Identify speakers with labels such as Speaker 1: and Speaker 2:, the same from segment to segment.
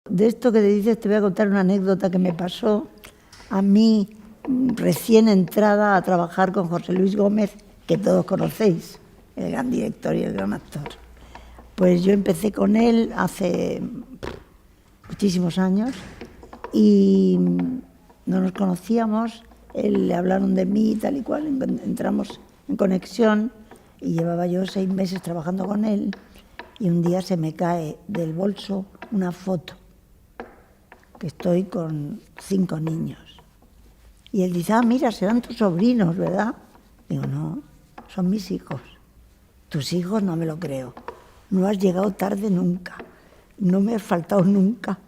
Speaker 1: De esto que te dices te voy a contar una anécdota que me pasó a mí recién entrada a trabajar con José Luis Gómez, que todos conocéis, el gran director y el gran actor. Pues yo empecé con él hace muchísimos años y no nos conocíamos, le hablaron de mí tal y cual, entramos en conexión y llevaba yo 6 meses trabajando con él y un día se me cae del bolso una foto que estoy con 5 niños. Y él dice, mira, serán tus sobrinos, ¿verdad? Digo, no, son mis hijos. Tus hijos no me lo creo. No has llegado tarde nunca. No me has faltado nunca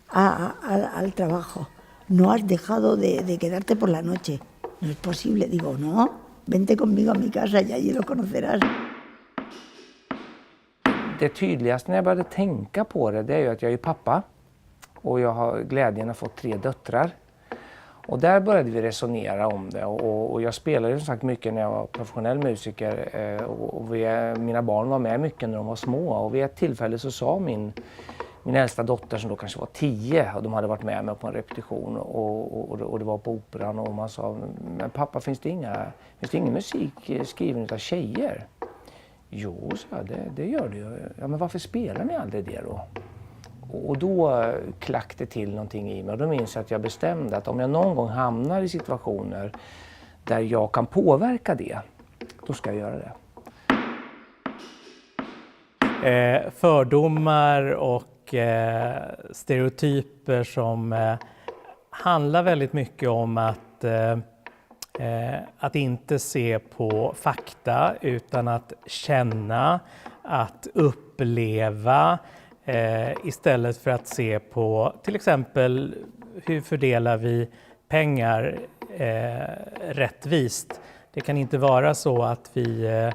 Speaker 1: al trabajo. No has dejado de quedarte por la noche. No es posible. Digo, no, vente conmigo a mi casa y allí lo conocerás.
Speaker 2: Det tydligaste när jag började tänka på det är ju att jag är pappa. Och jag har glädjen att få 3 döttrar. Och där började vi resonera om det. Och jag spelade som sagt mycket när jag var professionell musiker. Och mina barn var med mycket när de var små. Och vid ett tillfälle så sa min äldsta dotter som då kanske var 10. Och de hade varit med mig på en repetition. Och det var på operan. Och man sa, men pappa finns det ingen musik skriven av tjejer? Jo, så det gör det ju. Ja, men varför spelar ni aldrig det då? Och då klackade till någonting i mig och då minns jag att jag bestämde att om jag någon gång hamnar i situationer där jag kan påverka det, då ska jag göra det.
Speaker 3: Fördomar och stereotyper som handlar väldigt mycket om att inte se på fakta utan att känna, att uppleva istället för att se på till exempel hur fördelar vi pengar rättvist. Det kan inte vara så att vi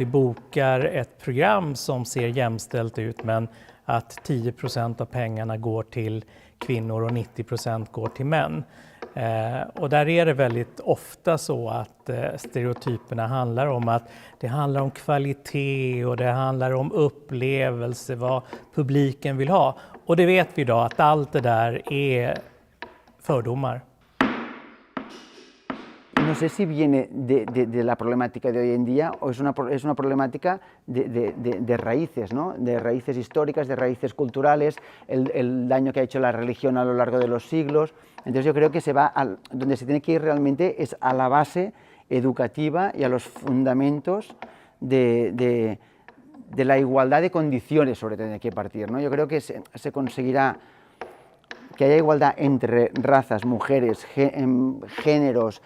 Speaker 3: bokar ett program som ser jämställt ut men att 10% av pengarna går till kvinnor och 90% går till män. Och där är det väldigt ofta så att stereotyperna handlar om att det handlar om kvalitet och det handlar om upplevelse, vad publiken vill ha. Och det vet vi idag att allt det där är fördomar.
Speaker 4: No sé si viene de la problemática de hoy en día o es una problemática de raíces, ¿no? De raíces históricas, de raíces culturales, el daño que ha hecho la religión a lo largo de los siglos. Entonces yo creo que donde se tiene que ir realmente es a la base educativa y a los fundamentos de la igualdad de condiciones, sobre todo, hay que partir, ¿no? Yo creo que se conseguirá que haya igualdad entre razas, mujeres, géneros,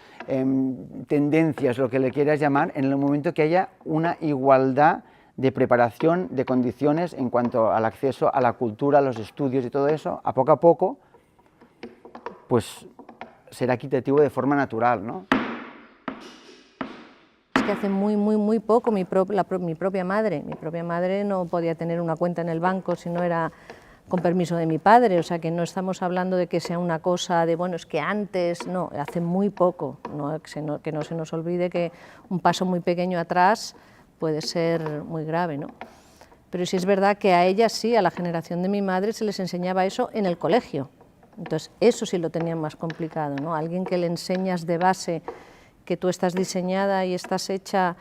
Speaker 4: tendencias, lo que le quieras llamar, en el momento que haya una igualdad de preparación, de condiciones en cuanto al acceso a la cultura, a los estudios y todo eso, a poco, pues será equitativo de forma natural, ¿no?
Speaker 5: Es que hace muy poco mi propia madre no podía tener una cuenta en el banco si no era con permiso de mi padre, o sea que no estamos hablando de que sea una cosa de, bueno, es que antes, no, hace muy poco, ¿no? Que no se nos olvide que un paso muy pequeño atrás puede ser muy grave, ¿no? Pero sí es verdad que a ella sí, a la generación de mi madre, se les enseñaba eso en el colegio, entonces eso sí lo tenían más complicado, ¿no? Alguien que le enseñas de base que tú estás diseñada y estás hecha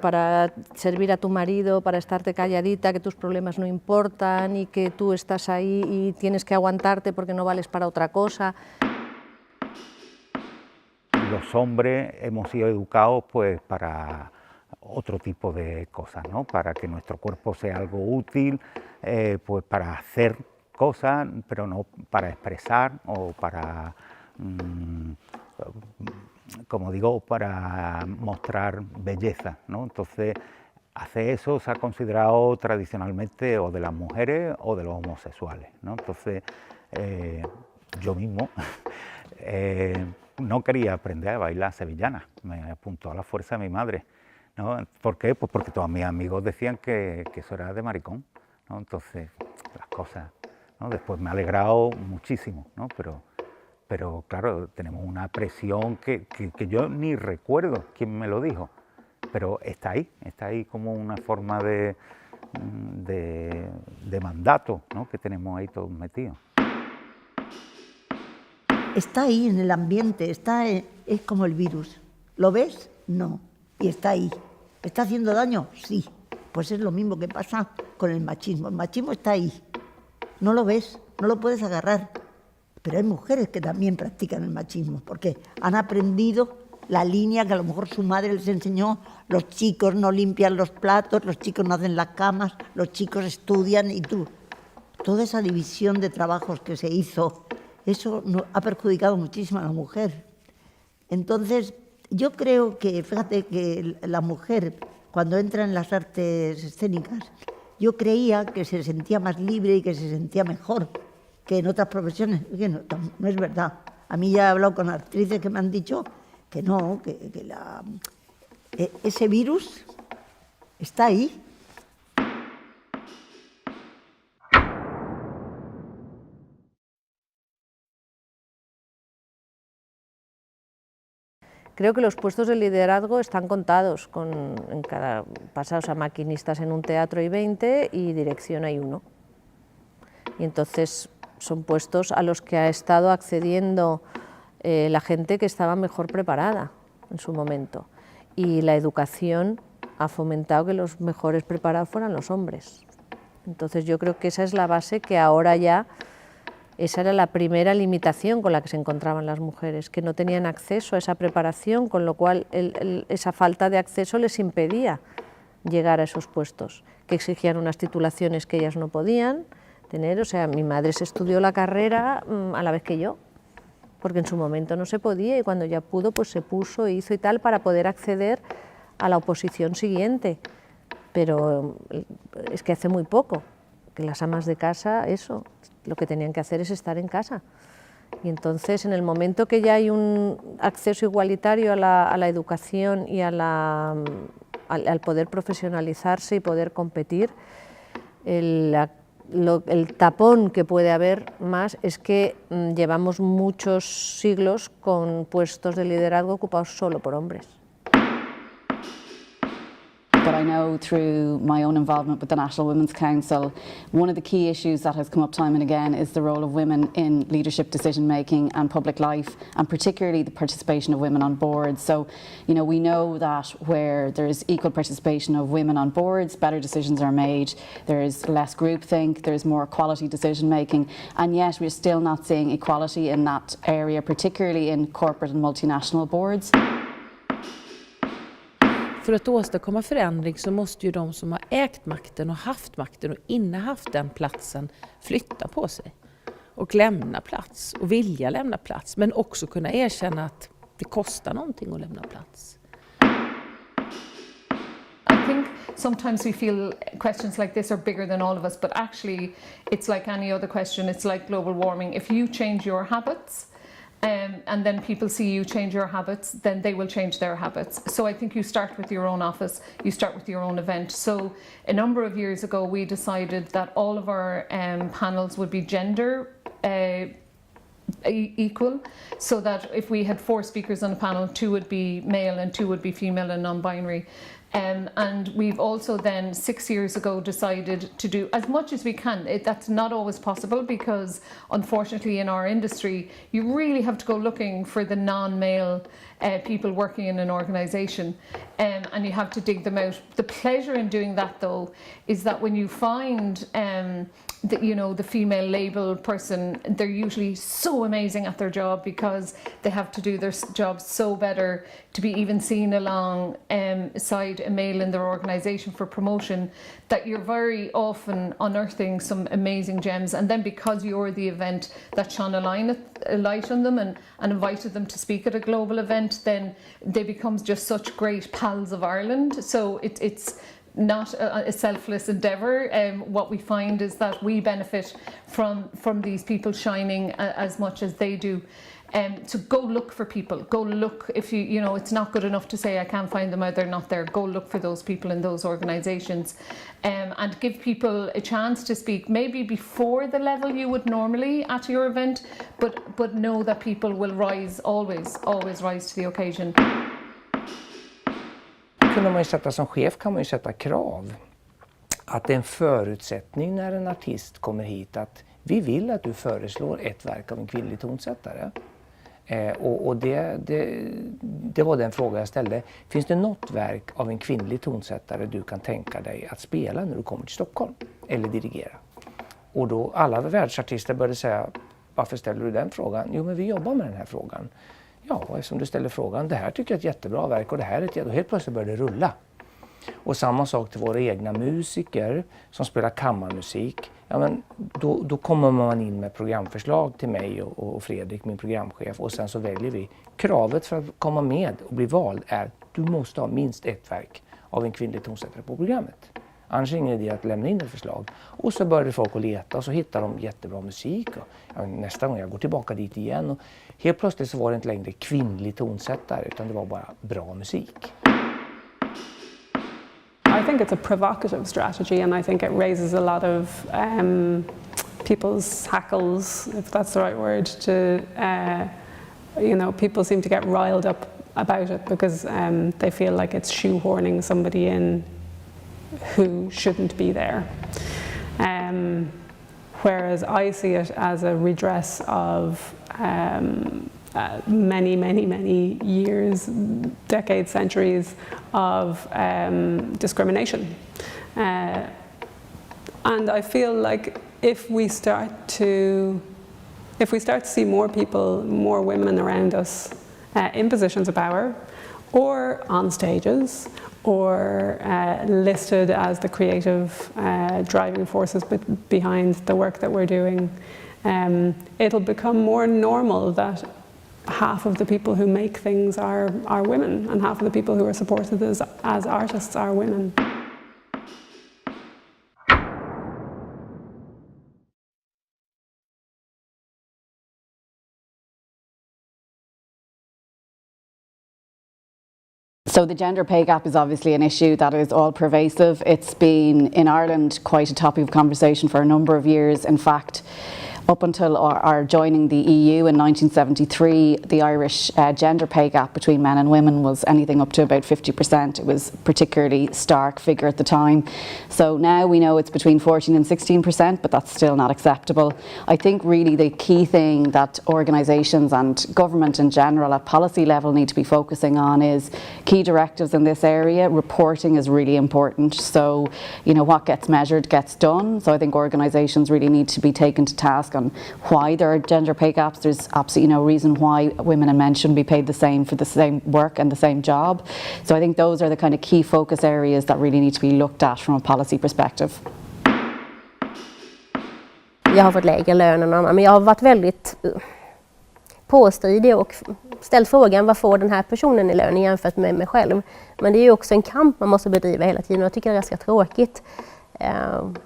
Speaker 5: para servir a tu marido, para estarte calladita, que tus problemas no importan y que tú estás ahí y tienes que aguantarte porque no vales para otra cosa.
Speaker 6: Los hombres hemos sido educados pues para otro tipo de cosas, ¿no? Para que nuestro cuerpo sea algo útil, pues para hacer cosas, pero no para expresar o para como digo, para mostrar belleza, ¿no? Entonces, hacer eso se ha considerado tradicionalmente o de las mujeres o de los homosexuales, ¿no? Entonces, yo mismo no quería aprender a bailar sevillana, me apuntó a la fuerza de mi madre, ¿no? ¿Por qué? Pues porque todos mis amigos decían que eso era de maricón, ¿no? Entonces, las cosas, ¿no? Después me ha alegrado muchísimo, ¿no? Pero claro, tenemos una presión que yo ni recuerdo quién me lo dijo, pero está ahí como una forma de de mandato, ¿no?, que tenemos ahí todos metidos.
Speaker 1: Está ahí en el ambiente, es como el virus. ¿Lo ves? No. Y está ahí. ¿Está haciendo daño? Sí. Pues es lo mismo que pasa con el machismo. El machismo está ahí. No lo ves, no lo puedes agarrar. Pero hay mujeres que también practican el machismo, porque han aprendido la línea que a lo mejor su madre les enseñó. Los chicos no limpian los platos, los chicos no hacen las camas, los chicos estudian y tú. Toda esa división de trabajos que se hizo, eso ha perjudicado muchísimo a la mujer. Entonces, yo creo que, fíjate que la mujer, cuando entra en las artes escénicas, yo creía que se sentía más libre y que se sentía mejor que en otras profesiones. No es verdad. A mí ya he hablado con actrices que me han dicho que no, ese virus está ahí.
Speaker 5: Creo que los puestos de liderazgo están contados, pasados a maquinistas en un teatro hay 20 y dirección hay 1. Y entonces son puestos a los que ha estado accediendo la gente que estaba mejor preparada en su momento. Y la educación ha fomentado que los mejores preparados fueran los hombres. Entonces yo creo que esa es la base que ahora ya... Esa era la primera limitación con la que se encontraban las mujeres, que no tenían acceso a esa preparación, con lo cual esa falta de acceso les impedía llegar a esos puestos, que exigían unas titulaciones que ellas no podían tener. O sea, mi madre se estudió la carrera a la vez que yo, porque en su momento no se podía y cuando ya pudo, pues se puso, hizo y tal, para poder acceder a la oposición siguiente. Pero es que hace muy poco que las amas de casa, eso, lo que tenían que hacer es estar en casa. Y entonces, en el momento que ya hay un acceso igualitario a la educación y al poder profesionalizarse y poder competir, el tapón que puede haber más es que llevamos muchos siglos con puestos de liderazgo ocupados solo por hombres.
Speaker 7: But I know through my own involvement with the National Women's Council, one of the key issues that has come up time and again is the role of women in leadership decision making and public life, and particularly the participation of women on boards. So, you know, we know that where there is equal participation of women on boards, better decisions are made, there is less groupthink, there is more quality decision making, and yet we're still not seeing equality in that area, particularly in corporate and multinational boards.
Speaker 8: För att åstadkomma förändring så måste ju de som har ägt makten och haft makten och innehaft den platsen flytta på sig och lämna plats och vilja lämna plats, men också kunna erkänna att det kostar någonting att lämna plats.
Speaker 9: I think sometimes we feel questions like this are bigger than all of us, but actually it's like any other question. It's like global warming. If you change your habits, and then people see you change your habits, then they will change their habits. So I think you start with your own office, you start with your own event. So a number of years ago we decided that all of our panels would be gender equal, so that if we had 4 speakers on a panel, 2 would be male and 2 would be female and non-binary. And we've also then 6 years ago decided to do as much as we can. That's not always possible because unfortunately in our industry you really have to go looking for the non-male people working in an organisation, and you have to dig them out. The pleasure in doing that though is that when you find the female label person, they're usually so amazing at their job because they have to do their job so better to be even seen alongside a male in their organisation for promotion, that you're very often unearthing some amazing gems. And then because you're the event that shone a light on them and invited them to speak at a global event, then they become just such great pals of Ireland. So it's not a selfless endeavour. What we find is that we benefit from these people shining as much as they do. So go look for people. Go look. If you know it's not good enough to say I can't find them out, they're not there. Go look for those people in those organisations, and give people a chance to speak. Maybe before the level you would normally at your event, but know that people will always rise to the occasion.
Speaker 2: Kunde man ju sätta som chef kan man ju sätta krav. att det är en förutsättning när en artist kommer hit att vi vill att du föreslår ett verk av en kvinnlig tonsättare. Och det var den fråga jag ställde. Finns det något verk av en kvinnlig tonsättare du kan tänka dig att spela när du kommer till Stockholm eller dirigera? Och då alla världsartister började säga, varför ställer du den frågan? Jo, men vi jobbar med den här frågan. Ja, eftersom du ställer frågan, det här tycker jag är ett jättebra verk och det här är ett, och helt plötsligt började det rulla. Och samma sak till våra egna musiker som spelar kammarmusik. Ja, men då kommer man in med programförslag till mig och Fredrik, min programchef, och sen så väljer vi. Kravet för att komma med och bli vald är att du måste ha minst ett verk av en kvinnlig tonsättare på programmet. Annars är det ingen idé att lämna in ett förslag. Och så började folk att leta och så hittade de jättebra musik. Och nästa gång jag går tillbaka dit igen och helt plötsligt så var det inte längre kvinnlig tonsättare utan det var bara bra musik.
Speaker 10: I think it's a provocative strategy, and I think it raises a lot of people's hackles, if that's the right word. People seem to get riled up about it because they feel like it's shoehorning somebody in who shouldn't be there. Whereas I see it as a redress of many years, decades, centuries of discrimination. And I feel like if we start to see more people, more women around us in positions of power, or on stages, or listed as the creative driving forces behind the work that we're doing, it'll become more normal that half of the people who make things are women, and half of the people who are supported as artists are women.
Speaker 7: So the gender pay gap is obviously an issue that is all pervasive. It's been in Ireland quite a topic of conversation for a number of years. In fact, up until our joining the EU in 1973, the Irish gender pay gap between men and women was anything up to about 50%. It was a particularly stark figure at the time. So now we know it's between 14 and 16%, but that's still not acceptable. I think really the key thing that organisations and government in general at policy level need to be focusing on is key directives in this area. Reporting is really important. So, what gets measured gets done. So I think organisations really need to be taken to task on why there are gender pay gaps. There's absolutely no reason why women and men shouldn't be paid the same for the same work and the same job. So I think those are the kind of key focus areas that really need to be looked at from a policy perspective.
Speaker 11: Jag har fått lägre lön än annan, men jag har varit väldigt påstridig och ställt frågan vad får den här personen i lön jämfört med mig själv. Men det är ju också en kamp man måste bedriva hela tiden och jag tycker det är ganska tråkigt.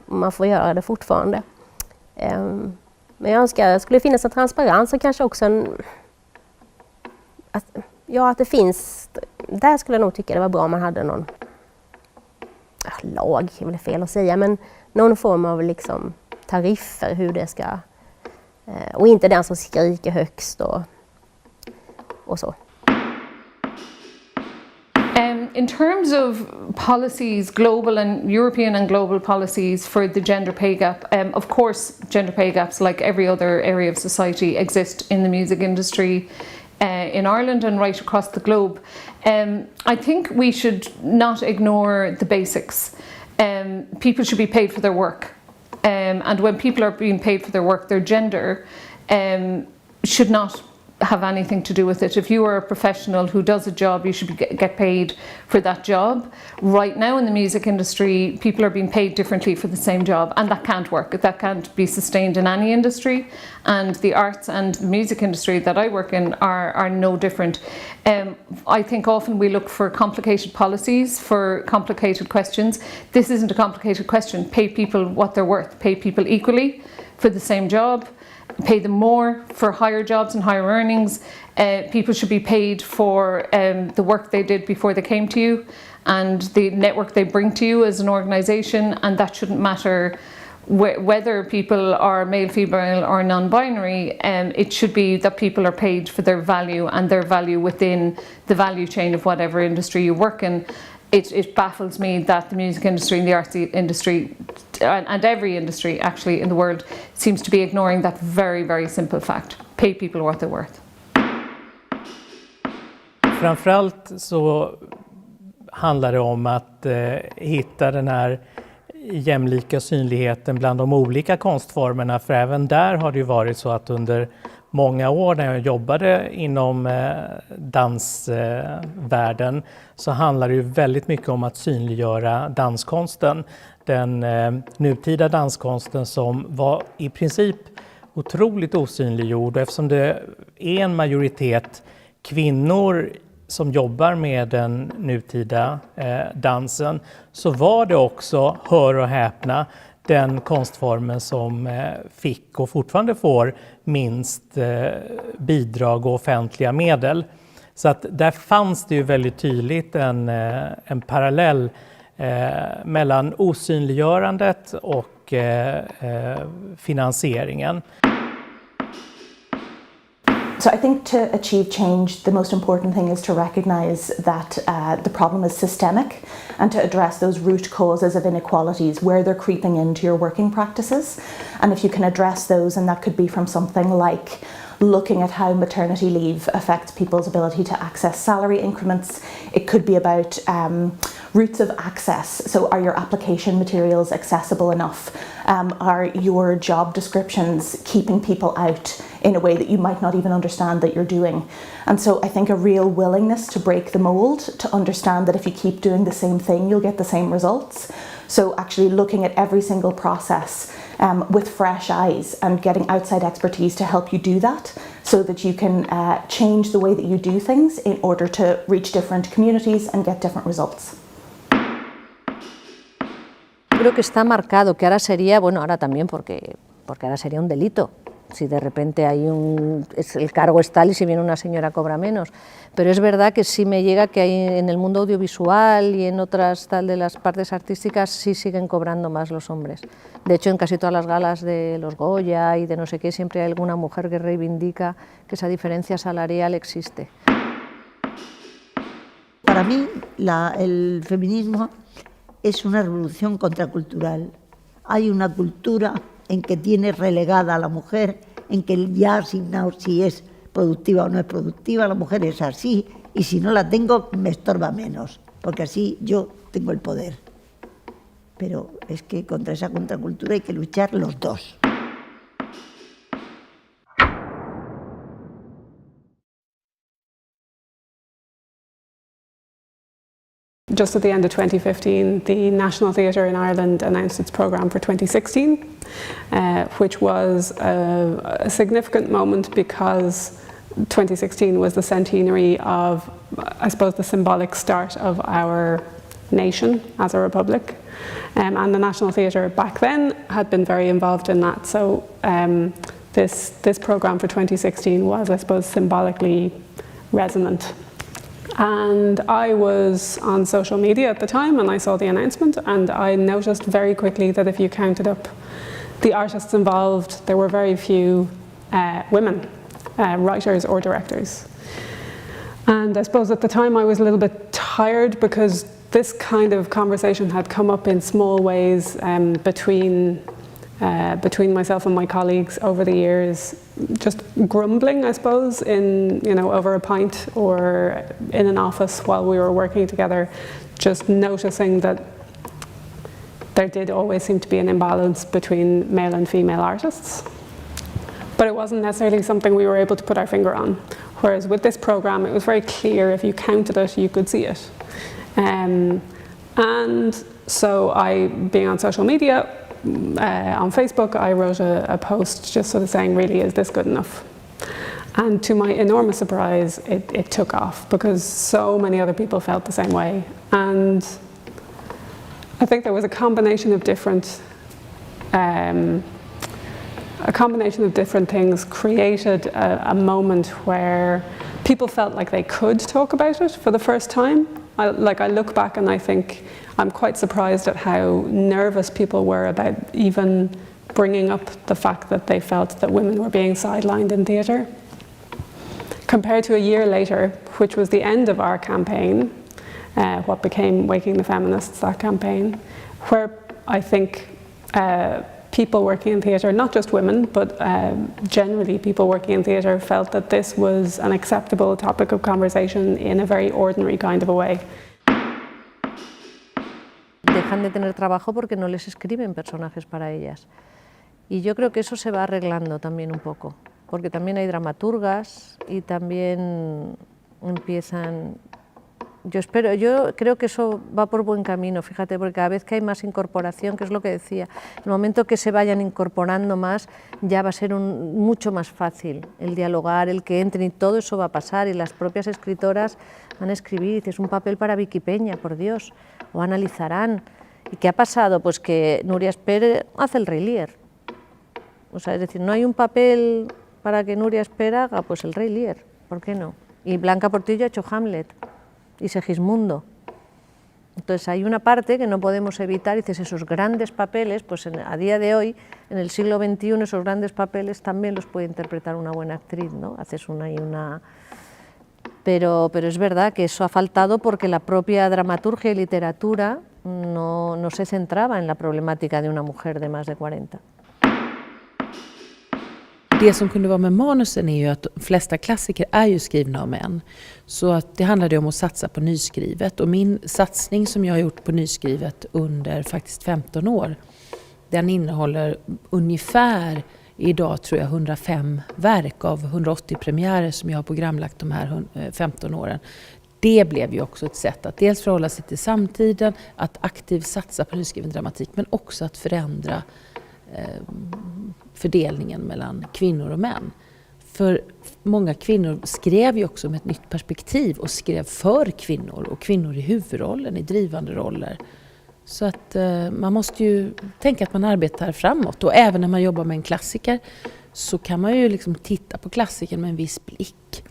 Speaker 11: Man får göra det fortfarande. Men jag önskar att det skulle finnas en transparens och kanske också att det finns, där skulle jag nog tycka det var bra om man hade någon lag, är väl fel att säga, men någon form av liksom tariffer hur det ska, och inte den som skriker högst och så.
Speaker 9: In terms of policies, global and European and global policies for the gender pay gap, of course gender pay gaps, like every other area of society, exist in the music industry in Ireland and right across the globe. I think we should not ignore the basics. People should be paid for their work, and when people are being paid for their work, their gender should not have anything to do with it. If you are a professional who does a job, you should get paid for that job. Right now in the music industry, people are being paid differently for the same job, and that can't work. That can't be sustained in any industry, and the arts and the music industry that I work in are no different. I think often we look for complicated policies, for complicated questions. This isn't a complicated question. Pay people what they're worth. Pay people equally for the same job. Pay them more for higher jobs and higher earnings. People should be paid for the work they did before they came to you and the network they bring to you as an organisation, and that shouldn't matter whether people are male, female or non-binary. It should be that people are paid for their value and their value within the value chain of whatever industry you work in. it baffles me that the music industry and the arts industry and every industry actually in the world seems to be ignoring that very, very simple fact. Pay people what they're worth.
Speaker 3: Framförallt så handlar det om att hitta den här jämlika synligheten bland de olika konstformerna, för även där har det ju varit så att under många år när jag jobbade inom dansvärlden så handlar det ju väldigt mycket om att synliggöra danskonsten. Den nutida danskonsten som var i princip otroligt osynliggjord, eftersom det är en majoritet kvinnor som jobbar med den nutida dansen, så var det också, hör och häpna, den konstformen som fick och fortfarande får minst bidrag och offentliga medel. Så att där fanns det ju väldigt tydligt en parallell mellan osynliggörandet och finansieringen.
Speaker 12: So I think to achieve change, the most important thing is to recognise that the problem is systemic and to address those root causes of inequalities where they're creeping into your working practices. And if you can address those, and that could be from something like looking at how maternity leave affects people's ability to access salary increments. It could be about routes of access. So are your application materials accessible enough? Are your job descriptions keeping people out in a way that you might not even understand that you're doing? And so I think a real willingness to break the mold, to understand that if you keep doing the same thing, you'll get the same results. So actually looking at every single process with fresh eyes and getting outside expertise to help you do that, so that you can change the way that you do things in order to reach different communities and get different results.
Speaker 5: Creo que está marcado, que ahora sería, bueno, ahora también porque ahora sería un delito. Si de repente hay el cargo es tal y si viene una señora cobra menos. Pero es verdad que sí me llega que hay en el mundo audiovisual y en otras tal de las partes artísticas sí siguen cobrando más los hombres. De hecho, en casi todas las galas de los Goya y de no sé qué, siempre hay alguna mujer que reivindica que esa diferencia salarial existe.
Speaker 1: Para mí, el feminismo es una revolución contracultural. Hay una cultura en que tiene relegada a la mujer, en que ya asignado si es productiva o no es productiva, la mujer es así, y si no la tengo me estorba menos, porque así yo tengo el poder. Pero es que contra esa contracultura hay que luchar los dos.
Speaker 10: Just at the end of 2015, the National Theatre in Ireland announced its programme for 2016, which was a significant moment because 2016 was the centenary of, I suppose, the symbolic start of our nation as a republic. And the National Theatre back then had been very involved in that. So this programme for 2016 was, I suppose, symbolically resonant. And I was on social media at the time and I saw the announcement, and I noticed very quickly that if you counted up the artists involved, there were very few women, writers or directors. And I suppose at the time I was a little bit tired because this kind of conversation had come up in small ways between myself and my colleagues over the years, just grumbling, I suppose, over a pint or in an office while we were working together, just noticing that there did always seem to be an imbalance between male and female artists. But it wasn't necessarily something we were able to put our finger on. Whereas with this programme, it was very clear, if you counted it, you could see it. And so I, being on social media, on Facebook, I wrote a post just sort of saying, really, is this good enough? And to my enormous surprise, it took off because so many other people felt the same way. And I think there was a combination of different things created a moment where people felt like they could talk about it for the first time. I look back and I think I'm quite surprised at how nervous people were about even bringing up the fact that they felt that women were being sidelined in theatre. Compared to a year later, which was the end of our campaign, what became Waking the Feminists, that campaign, where I think people working in theatre, not just women, but generally people working in theatre, felt that this was an acceptable topic of conversation in a very ordinary kind of a way.
Speaker 5: Dejan de tener trabajo porque no les escriben personajes para ellas. Y yo creo que eso se va arreglando también un poco, porque también hay dramaturgas y también empiezan... Yo creo que eso va por buen camino, fíjate, porque cada vez que hay más incorporación, que es lo que decía, el momento que se vayan incorporando más, ya va a ser mucho más fácil el dialogar, el que entren, y todo eso va a pasar, y las propias escritoras van a escribir, es un papel para Vicky Peña, por Dios, o analizarán. ¿Y qué ha pasado? Pues que Nuria Espera hace el Rey Lear. O sea, es decir, no hay un papel para que Nuria Espera haga, pues el Rey Lear, ¿por qué no? Y Blanca Portillo ha hecho Hamlet. Y Segismundo. Entonces hay una parte que no podemos evitar, y dices, esos grandes papeles, pues a día de hoy, en el siglo XXI, esos grandes papeles también los puede interpretar una buena actriz, ¿no? Haces una y una... Pero es verdad que eso ha faltado porque la propia dramaturgia y literatura no se centraba en la problemática de una mujer de más de 40.
Speaker 8: Det som kunde vara med manusen är ju att de flesta klassiker är ju skrivna av män. Så att det handlade om att satsa på nyskrivet. Och min satsning som jag har gjort på nyskrivet under faktiskt 15 år, den innehåller ungefär idag tror jag 105 verk av 180 premiärer som jag har programlagt de här 15 åren. Det blev ju också ett sätt att dels förhålla sig till samtiden, att aktivt satsa på nyskriven dramatik, men också att förändra fördelningen mellan kvinnor och män. För många kvinnor skrev ju också med ett nytt perspektiv och skrev för kvinnor och kvinnor i huvudrollen, i drivande roller. Så att man måste ju tänka att man arbetar framåt, och även när man jobbar med en klassiker så kan man ju liksom titta på klassikern med en viss blick.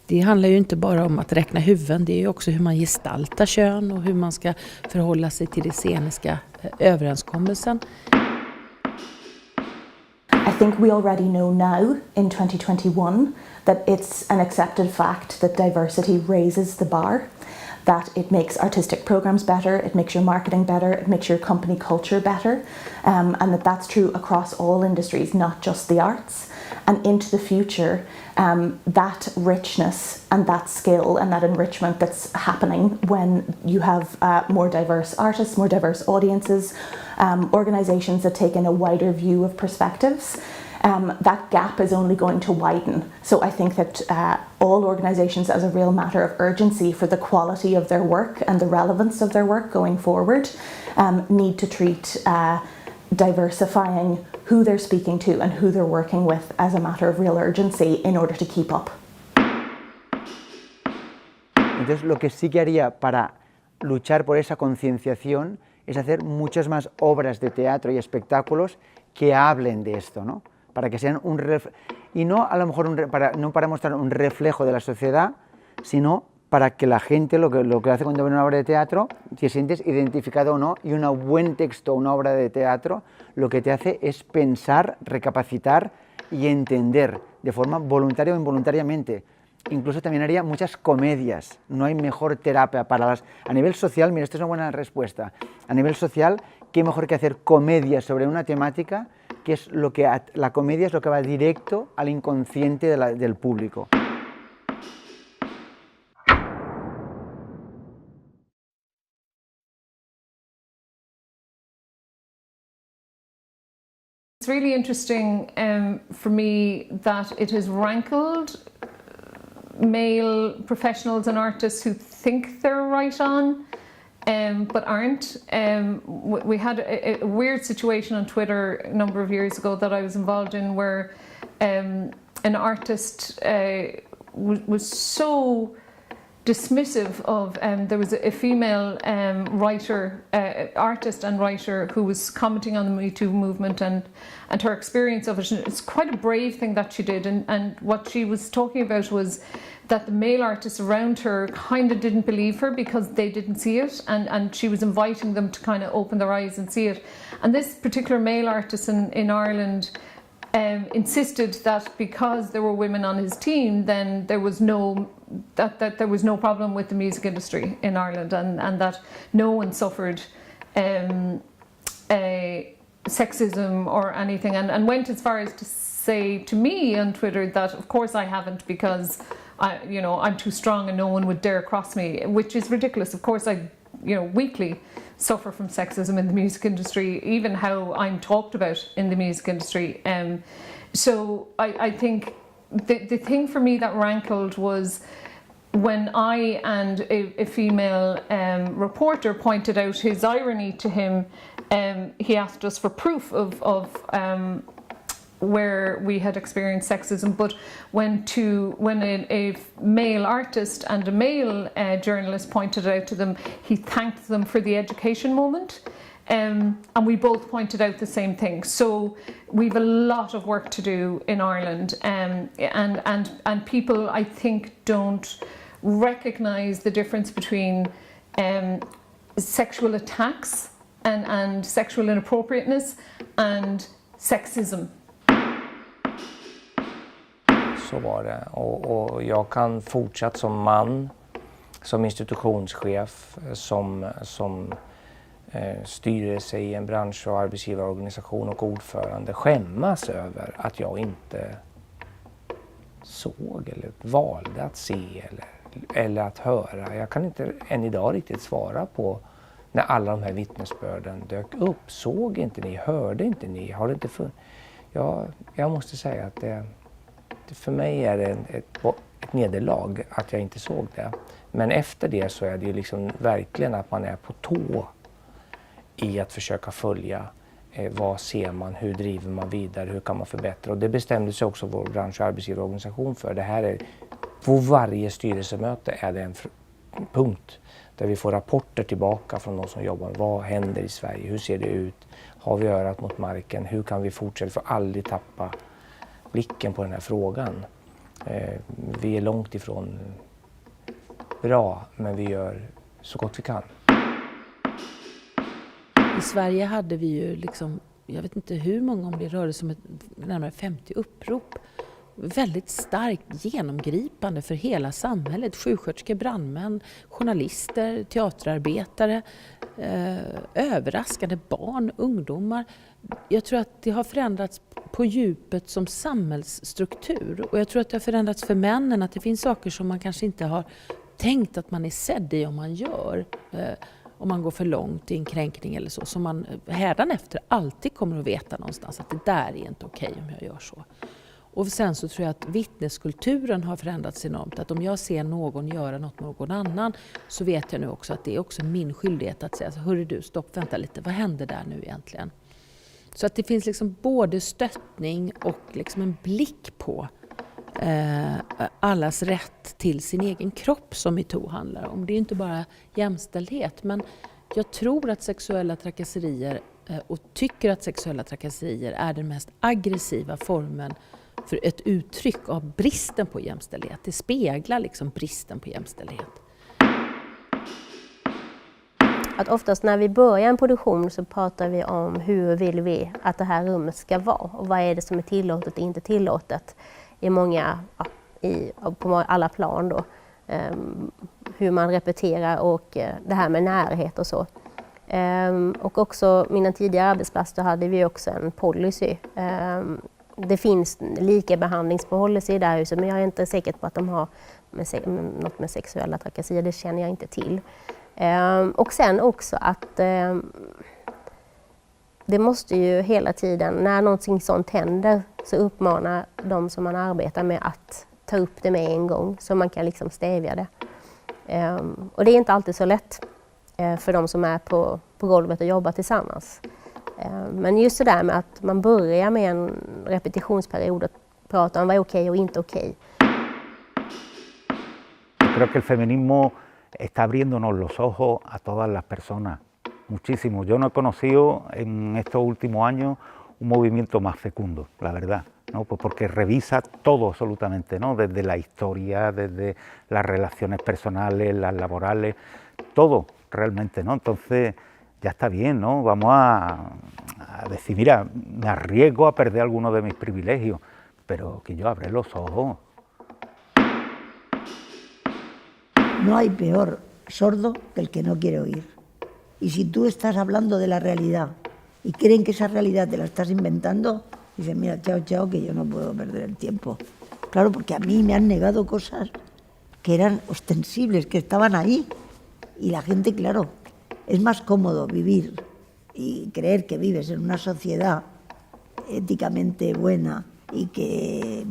Speaker 8: Det handlar ju inte bara om att räkna huvuden, det är ju också hur man gestaltar kön och hur man ska förhålla sig till det sceniska överenskommelsen.
Speaker 12: I think we already know now, in 2021, that it's an accepted fact that diversity raises the bar, that it makes artistic programs better, it makes your marketing better, it makes your company culture better, and that's true across all industries, not just the arts. And into the future, that richness and that skill and that enrichment that's happening when you have more diverse artists, more diverse audiences, organisations that take in a wider view of perspectives, that gap is only going to widen. So I think that all organisations, as a real matter of urgency for the quality of their work and the relevance of their work going forward, need to treat diversifying who they're speaking to and who they're working with as a matter of real urgency in order to keep up.
Speaker 4: Entonces, lo que sí que haría para luchar por esa concienciación es hacer muchas más obras de teatro y espectáculos que hablen de esto, ¿no? Para que sean y no a lo mejor no para mostrar un reflejo de la sociedad, sino para que la gente lo que hace cuando ve una obra de teatro, te sientes identificado o no, y un buen texto, una obra de teatro, lo que te hace es pensar, recapacitar y entender de forma voluntaria o involuntariamente. Incluso también haría muchas comedias, no hay mejor terapia para las... A nivel social, mira, esta es una buena respuesta, a nivel social, qué mejor que hacer comedias sobre una temática, que es lo que la comedia es lo que va directo al inconsciente del público.
Speaker 9: It's really interesting for me that it has rankled male professionals and artists who think they're right on, but aren't. We had a weird situation on Twitter a number of years ago that I was involved in, where an artist was so dismissive of, there was a female writer, artist and writer, who was commenting on the Me Too movement and her experience of it. And it's quite a brave thing that she did, and what she was talking about was that the male artists around her kind of didn't believe her because they didn't see it, and she was inviting them to kind of open their eyes and see it. And this particular male artist in Ireland insisted that because there were women on his team, then there was no there was no problem with the music industry in Ireland, and that no one suffered sexism or anything, and went as far as to say to me on Twitter that of course I haven't, because I'm too strong and no one would dare cross me, which is ridiculous. Of course I weekly suffer from sexism in the music industry, even how I'm talked about in the music industry. So I think the thing for me that rankled was when I and a female reporter pointed out his irony to him. He asked us for proof of where we had experienced sexism, but when a male artist and a male journalist pointed it out to them, he thanked them for the education moment, and we both pointed out the same thing. So we've a lot of work to do in Ireland, and people, I think, don't recognise the difference between sexual attacks and sexual inappropriateness and sexism.
Speaker 2: Så var det. Och jag kan fortsatt som man, som institutionschef, som styrelse i en bransch- och arbetsgivarorganisation och ordförande skämmas över att jag inte såg eller valde att se eller att höra. Jag kan inte än idag riktigt svara på när alla de här vittnesbörden dök upp. Såg inte ni? Hörde inte ni? Har det inte jag måste säga att för mig är det ett nederlag att jag inte såg det. Men efter det så är det ju liksom verkligen att man är på tå i att försöka följa vad ser man, hur driver man vidare, hur kan man förbättra. Och det bestämde sig också vår bransch- och arbetsgivarorganisation för. Det här är, på varje styrelsemöte är det en punkt där vi får rapporter tillbaka från de som jobbar. Vad händer i Sverige? Hur ser det ut? Har vi örat mot marken? Hur kan vi fortsätta? För aldrig tappa blicken på den här frågan. Vi är långt ifrån bra, men vi gör så gott vi kan.
Speaker 8: I Sverige hade vi ju liksom, jag vet inte hur många, om det rörde sig om närmare 50 upprop. Väldigt starkt genomgripande för hela samhället. Sjuksköterskor, brandmän, journalister, teaterarbetare, överraskade barn, ungdomar. Jag tror att det har förändrats på djupet som samhällsstruktur. Och jag tror att det har förändrats för männen, att det finns saker som man kanske inte har tänkt att man är sedd i om man gör. Om man går för långt i en kränkning eller så. Som man hädanefter alltid kommer att veta någonstans att det där är inte okej om jag gör så. Och sen så tror jag att vittneskulturen har förändrats enormt. Att om jag ser någon göra något med någon annan, så vet jag nu också att det är också min skyldighet att säga: hörru du, stopp, vänta lite, vad händer där nu egentligen? Så att det finns liksom både stöttning och liksom en blick på allas rätt till sin egen kropp som MeToo handlar om. Det är inte bara jämställdhet, men jag tror att sexuella trakasserier och tycker att sexuella trakasserier är den mest aggressiva formen för ett uttryck av bristen på jämställdhet. Det speglar liksom bristen på jämställdhet.
Speaker 11: Att oftast när vi börjar en produktion så pratar vi om hur vill vi att det här rummet ska vara och vad är det som är tillåtet och inte tillåtet i många, på alla plan då. Hur man repeterar och det här med närhet och så. Och också mina tidigare arbetsplatser hade vi också en policy. Det finns likabehandlingspolicy i det här huset, men jag är inte säker på att de har något med sexuella trakasserier, det känner jag inte till. Och sen också att det måste ju hela tiden, när någonting sånt händer, så uppmanar de som man arbetar med att ta upp det med en gång så man kan liksom stävja det. Och det är inte alltid så lätt för de som är på golvet och jobbar tillsammans. Men just det där med att man börjar med en repetitionsperiod och prata om vad är okej och inte okej.
Speaker 6: Jag tror att el feminismo está abriéndonos los ojos a todas las personas, muchísimo. Yo no he conocido en estos últimos años un movimiento más fecundo, la verdad, ¿no? Pues porque revisa todo absolutamente, ¿no? Desde la historia, desde las relaciones personales, las laborales, todo realmente, ¿no? Entonces, ya está bien, ¿no? Vamos a decir, mira, me arriesgo a perder algunos de mis privilegios, pero que yo abre los ojos.
Speaker 1: No hay peor sordo que el que no quiere oír. Y si tú estás hablando de la realidad y creen que esa realidad te la estás inventando, dicen, mira, chao, chao, que yo no puedo perder el tiempo. Claro, porque a mí me han negado cosas que eran ostensibles, que estaban ahí. Y la gente, claro, es más cómodo vivir y creer que vives en una sociedad éticamente buena y que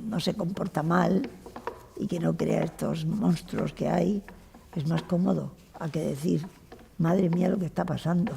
Speaker 1: no se comporta mal y que no crea estos monstruos que hay, es más cómodo a que decir, madre mía, lo que está pasando.